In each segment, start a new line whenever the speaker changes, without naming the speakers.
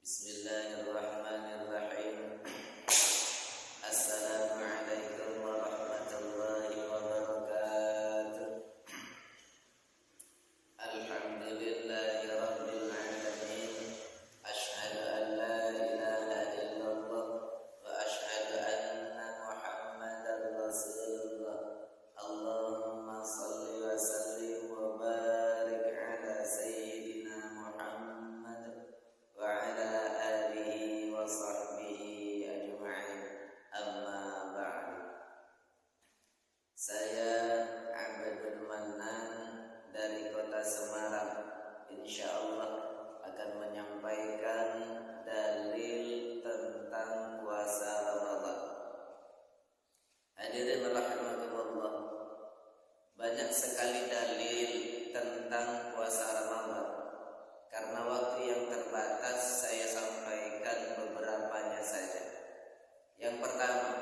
Bismillahirrahmanirrahim. Assalamualaikum warahmatullahi wabarakatuh. Alhamdulillahi rabbil alamin. Asyhadu an la ilaha illallah wa asyhadu anna Muhammadar Rasulullah. Allahumma shalli wa sallim wa barik ala sayyidina Muhammad wa ala alihi wa sahbihi ajma'in. Amma ba'du. Saya Abdul Mannan dari kota Semarang, insyaallah akan menyampaikan dalil tentang puasa Ramadan. Hadirin rahimakumullah, banyak sekali dalil tentang puasa Ramadan. Karena waktu yang terbatas, saya sampaikan beberapanya saja. Yang pertama,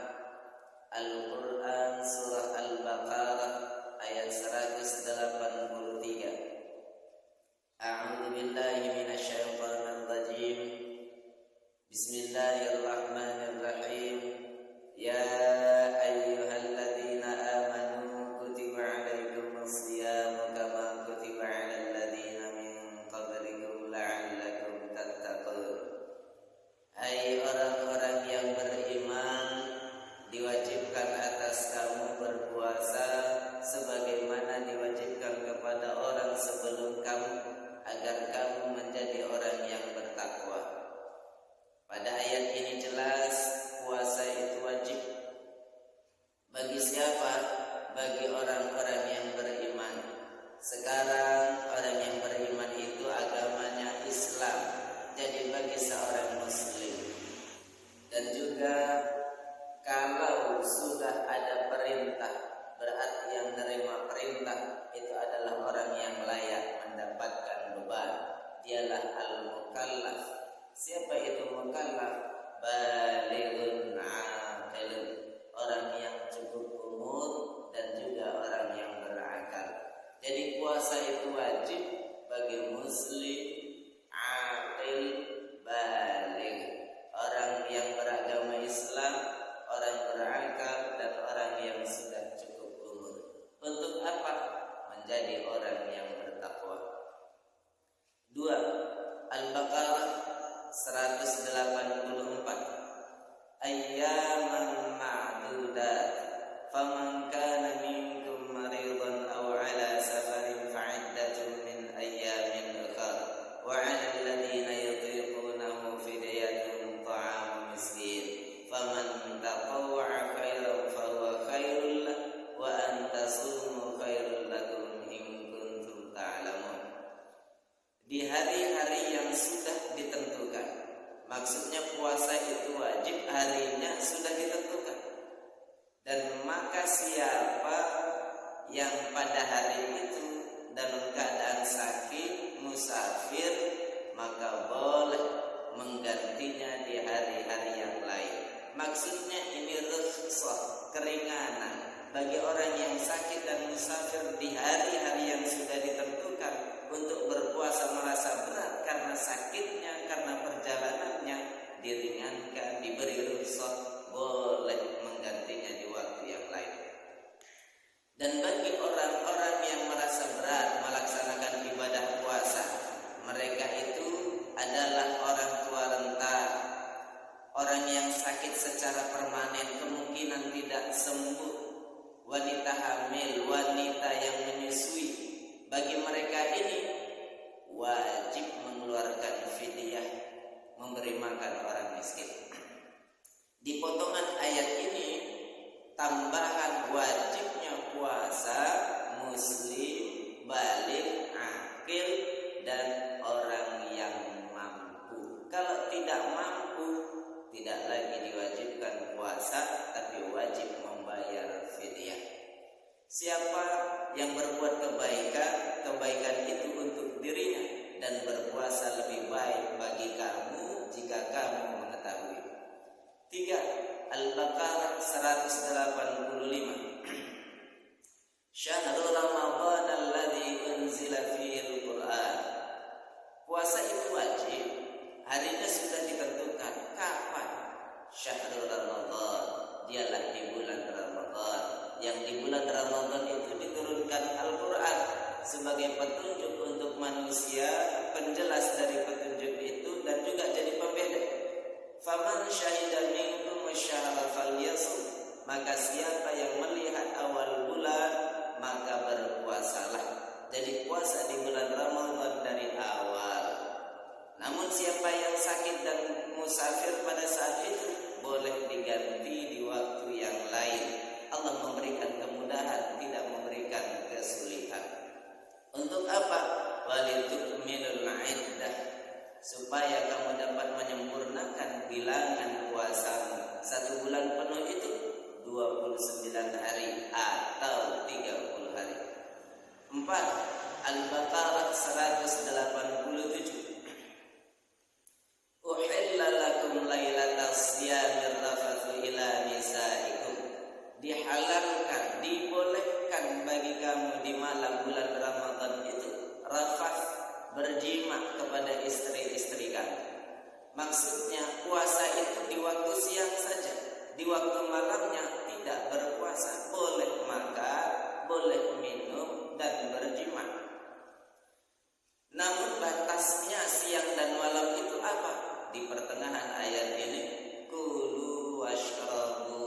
Al-Quran Surah Al-Baqarah ayat 183. A'udzu billahi minasyaitonir rajim. Bismillahirrahmanirrahim. Ya ayyuhalladzina amanu kutiba 'alaikumus shiyamu kama kutiba 'alal ladzina min qablikum la'allakum tattaqun. Hai orang-orang yang beriman, diwajibkan atas kamu berpuasa sebagaimana diwajibkan kepada orang sebelum kamu, agar kamu menjadi orang yang bertakwa. Pada ayat ini jelas puasa itu wajib. Bagi siapa? Bagi orang-orang yang beriman. Sekarang orang yang beriman itu agamanya Islam, jadi bagi seorang muslim. Dan juga kalau sudah ada perintah, berarti yang menerima perintah itu adalah orang yang layak mendapatkan beban. Dialah al-mukallaf. Siapa itu mukallaf? Balighun aqilun, orang yang cukup umur dan juga orang yang berakal. Jadi puasa itu wajib bagi muslim aqil baligh, orang yang beragama Islam, orang berakal, dan orang yang sudah cukup umur. Untuk apa? Menjadi orang yang bertakwa. 2. Al-Baqarah 184. Ayyaman ma'dudat, faman kana minkum maridan aw ala safarin fa'iddatun min ayyamin ukhra, wa 'alal ladzina yutiqunahu fidyatun ta'amu miskin, faman tatawwa'a khairan fahuwa khairul lahu wa an tasumu khairul lakum in kuntum ta'lamun. Di hari-hari yang sudah ditentukan, maksudnya puasa itu wajib, harinya sudah ditentukan. Dan maka siapa yang pada hari itu dalam keadaan sakit, musafir, maka boleh menggantinya di hari-hari yang lain. Maksudnya ini rukhsah, keringanan bagi orang yang sakit dan musafir di hari-hari yang sudah ditentukan untuk berpuasa merasa berat karena sakitnya, karena perjalanannya, diringankan, diberi rukhsah, boleh menggantinya di waktu yang lain. Dan bagi orang-orang yang merasa berat melaksanakan ibadah puasa, mereka itu adalah orang tua renta, orang yang sakit secara permanen, kemungkinan tidak sembuh, wanita hamil, wanita yang menyusui. Bagi mereka ini wajib mengeluarkan fidyah, memberi makan orang miskin. Di potongan ayat ini tambahan wajibnya puasa muslim, baligh, aqil, dan orang yang mampu. Kalau tidak mampu, tidak lagi diwajibkan puasa, tapi wajib membayar fidyah. Siapa yang berbuat kebaikan, kebaikan itu untuk dirinya, dan berpuasa lebih baik bagi kamu jika kamu mengetahui. 3. Al-Baqarah 185. Syahrul Ramadan alladzi unzila fihi al-Qur'an. Puasa itu wajib, harinya sudah petunjuk untuk manusia, penjelas dari petunjuk itu, dan juga jadi pembeda. Faman syahida minkum asyhara falyasum, maka siapa yang melihat awal bulan maka berpuasalah. Jadi puasa di bulan Ramadan dari awal. Namun siapa yang sakit dan musafir pada saat itu boleh diganti di waktu yang lain. Allah memberikan kemudahan, tidak memberikan kesulitan. Untuk apa? Walitukmilul iddah, supaya kamu dapat menyempurnakan bilangan puasamu. Satu bulan penuh itu 29 hari atau 30 hari. 4. Al-Baqarah 187. Uhilla lakum lailatas siyamir rafathu ila nisaikum. Dihalalkan, dibolehkan bagi kamu di malam bulan Ramadan itu rafath, berjima kepada istri-istri kamu. Maksudnya puasa itu di waktu siang saja, di waktu malamnya tidak berpuasa. Boleh makan, boleh minum dan berjima. Namun batasnya siang dan malam itu apa? Di pertengahan ayat ini, kulu washrabu,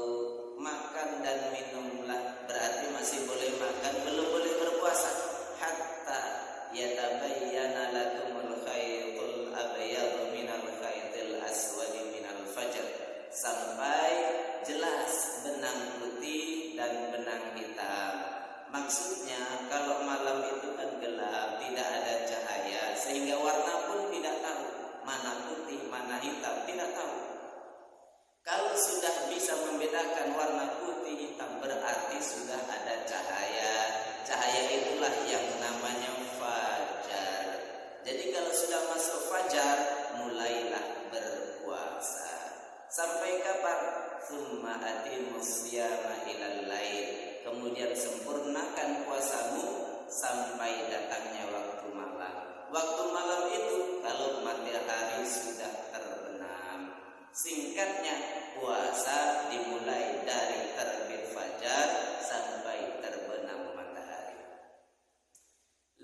makan dan minumlah, berarti masih boleh makan, belum boleh berpuasa. Hatta yatabayyana lakumul khaytul abyadu minal khaytil aswadi minal fajr, sampai jelas benang putih dan benang hitam. Maksudnya kalau malam itu kan gelap, tidak ada cahaya, sehingga warna pun tidak tahu mana putih, mana hitam, tidak tahu. Kalau sudah bisa membedakan warna putih hitam, berarti sudah ada cahaya. Cahaya itulah yang namanya fajar. Jadi kalau sudah masuk fajar, mulailah berpuasa. Sampai kapan? Tsumma atimus siyama ilal lail. Kemudian sempurnakan puasamu sampai datangnya waktu malam. Waktu malam itu kalau matahari sudah terbenam. Singkatnya, puasa dimulai dari terbit fajar sampai terbenam matahari.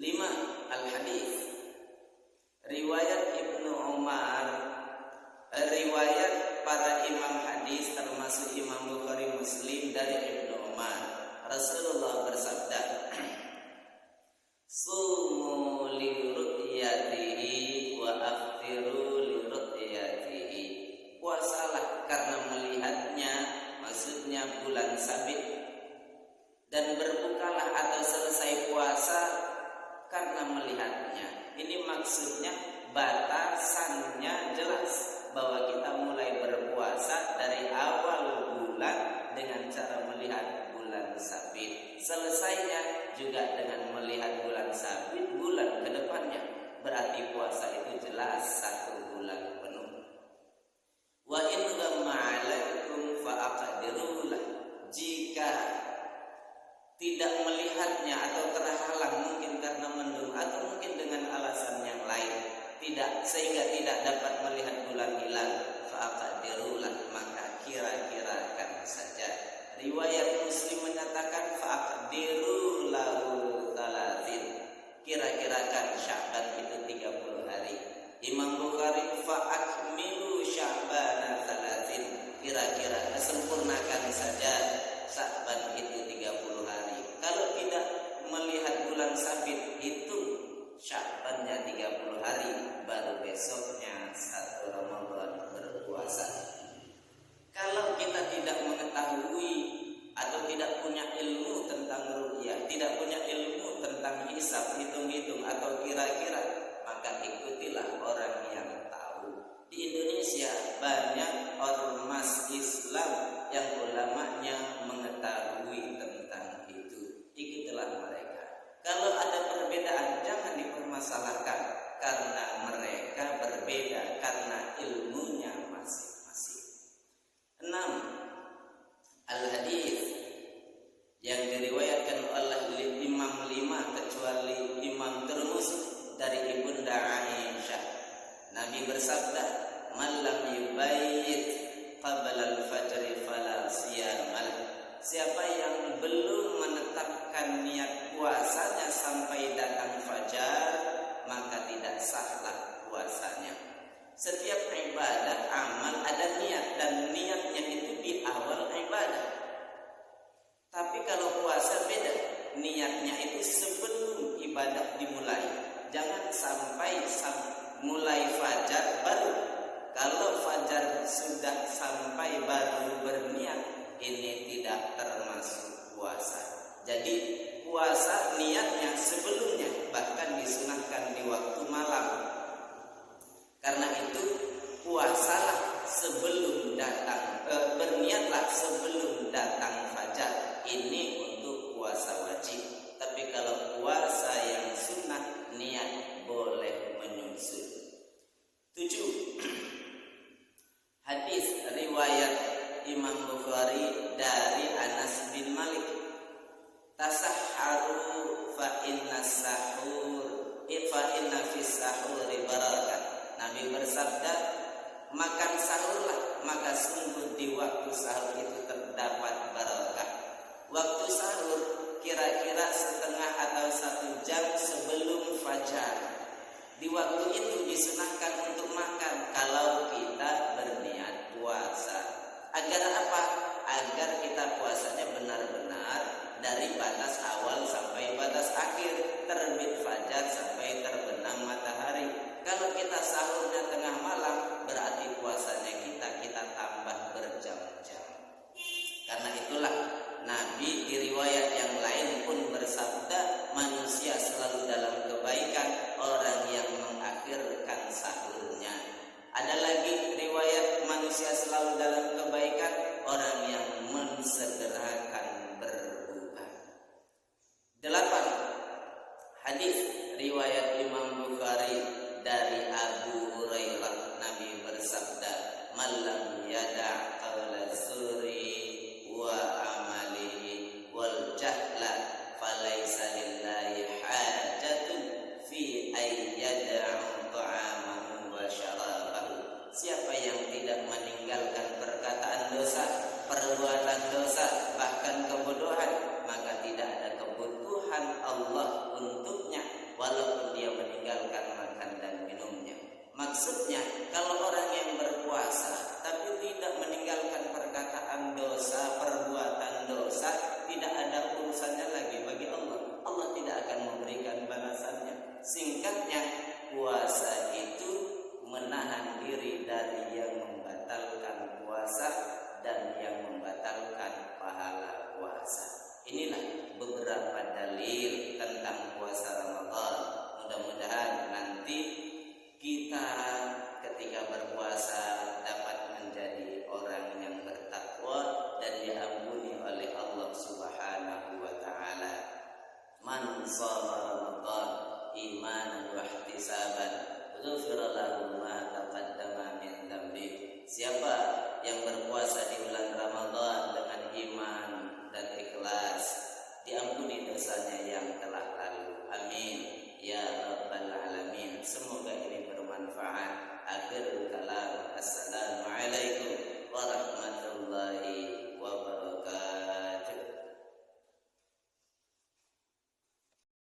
5. Al-Hadis. Riwayat Ibnu Umar, riwayat para imam hadis termasuk Imam Bukhari, Muslim, dari Ibnu Umar. Rasulullah bersabda, sumu li ru'yatihi wa aftiru li ru'yatihi. Puasalah karena melihatnya, maksudnya bulan sabit, dan berbukalah atau selesai puasa karena melihatnya. Ini maksudnya batasannya jelas, bahwa kita mulai berpuasa dari awal bulan dengan cara melihat bulan sabit. Selesainya juga dengan melihat bulan sabit bulan kedepannya. Berarti puasa itu jelas 1 bulan penuh. Wa in ghamma 'alaikum fa'aqdirulah. Jika tidak melihatnya atau terhalang, mungkin karena mendung atau mungkin dengan alasan yang lain, tidak, sehingga tidak dapat melihat bulan hilal, fa'aqdirulah, maka kira-kirakan saja. Riwayat Muslim menyatakan fa'aqdiru lahu 30, kira-kirakan Sya'ban itu 30 hari. Imam Bukhari fa'akmilu Sya'bana 30, kira-kira kesempurnakan saja Sya'ban itu 30 hari. Kalau tidak melihat bulan sabit, itu Sya'bannya 30 hari, baru besoknya 1 Ramadan berpuasa. Kalau kita tidak mengetahui atau tidak punya ilmu tentang ru'yah, tidak punya ilmu tentang hisab, hitung-hitung atau kira-kira, maka ikutilah orang yang tahu. Di Indonesia banyak ormas Islam yang ulamanya mengetahui tentang itu. Ikutilah mereka. Kalau ada perbedaan, jangan dipermasalahkan, karena mereka berbeda karena ilmunya masing-masing. 6. Al-Hadis yang diriwayatkan oleh Imam 5 kecuali Imam Tirmidzi dari Ibunda Aisyah. Nabi bersabda, "Man lam yubayyit qabla al-fajr fala siyam." siapa yang belum menetapkan niat puasanya sampai datang fajar, maka tidak sahlah puasanya. Setiap ibadah, amal ada niat, dan niatnya itu di awal ibadah. Tapi kalau puasa beda, niatnya itu sebelum ibadah dimulai. Jangan sampai mulai fajar baru. Kalau fajar sudah sampai baru berniat, ini tidak termasuk puasa. Jadi puasa niatnya sebelumnya, bahkan disunahkan di waktu malam. Karena itu puasalah sebelum datang, berniatlah sebelum datang fajar. Ini untuk puasa wajib. Tapi kalau puasa yang sunnah, niat boleh menyusul. 7. Hadis riwayat Imam Bukhari dari Anas bin Malik. Tasahharu fa inna fis sahuri barakah. Nabi bersabda, makan sahurlah, maka sungguh di waktu sahur itu terdapat barakah. Waktu sahur kira-kira setengah atau 1 jam sebelum fajar. Di waktu itu disunahkan untuk makan kalau kita berniat puasa. Agar apa? Agar kita puasanya benar-benar dari batas awal sampai batas akhir, terbit fajar sampai terbenam matahari. Kalau kita sahurnya tengah malam, berarti puasanya kita tambah berjam-jam. Karena itulah Nabi di riwayat yang lain pun bersabda, manusia selalu dalam kebaikan orang yang mengakhirkan sahurnya. Ada lagi riwayat, manusia selalu dalam kebaikan orang yang mensegerakan berbuka. 8. Hadis riwayat Imam Bukhari dari Abu Hurairah. Nabi bersabda, malam yada' qawla zuri wa amalihi wal jahla falaysa lillahi hajatun fi ayyada'u ta'amahu wa syarabahu. Siapa yang tidak meninggalkan perkataan dosa, perbuatan dosa, bahkan kebodohan, maka tidak ada kebutuhan Allah untuknya walaupun dia meninggalkan makan dan minumnya. Maksudnya, kalau orang yang berpuasa tapi tidak meninggalkan perkataan dosa, perbuatan dosa, tidak ada urusannya lagi bagi Allah. Allah tidak akan memberikan balasannya. Singkatnya, puasa itu menahan diri dari yang membatalkan puasa dan yang membatalkan pahala puasa. Inilah beberapa dalil tentang puasa Ramadan. Mudah-mudahan nanti kita ketika berpuasa dapat menjadi orang yang bertakwa dan diampuni oleh Allah Subhanahu wa taala. Man shoma Ramadan imanan wa ihtisaban ghufira lahu ma taqaddama min dhanbi. Siapa yang berpuasa di bulan Ramadan dengan iman dan ikhlas, diampuni dosanya yang telah lalu. Amin ya rabbal alamin. Semoga ini bermanfaat. Akhirul kalam, assalamualaikum warahmatullahi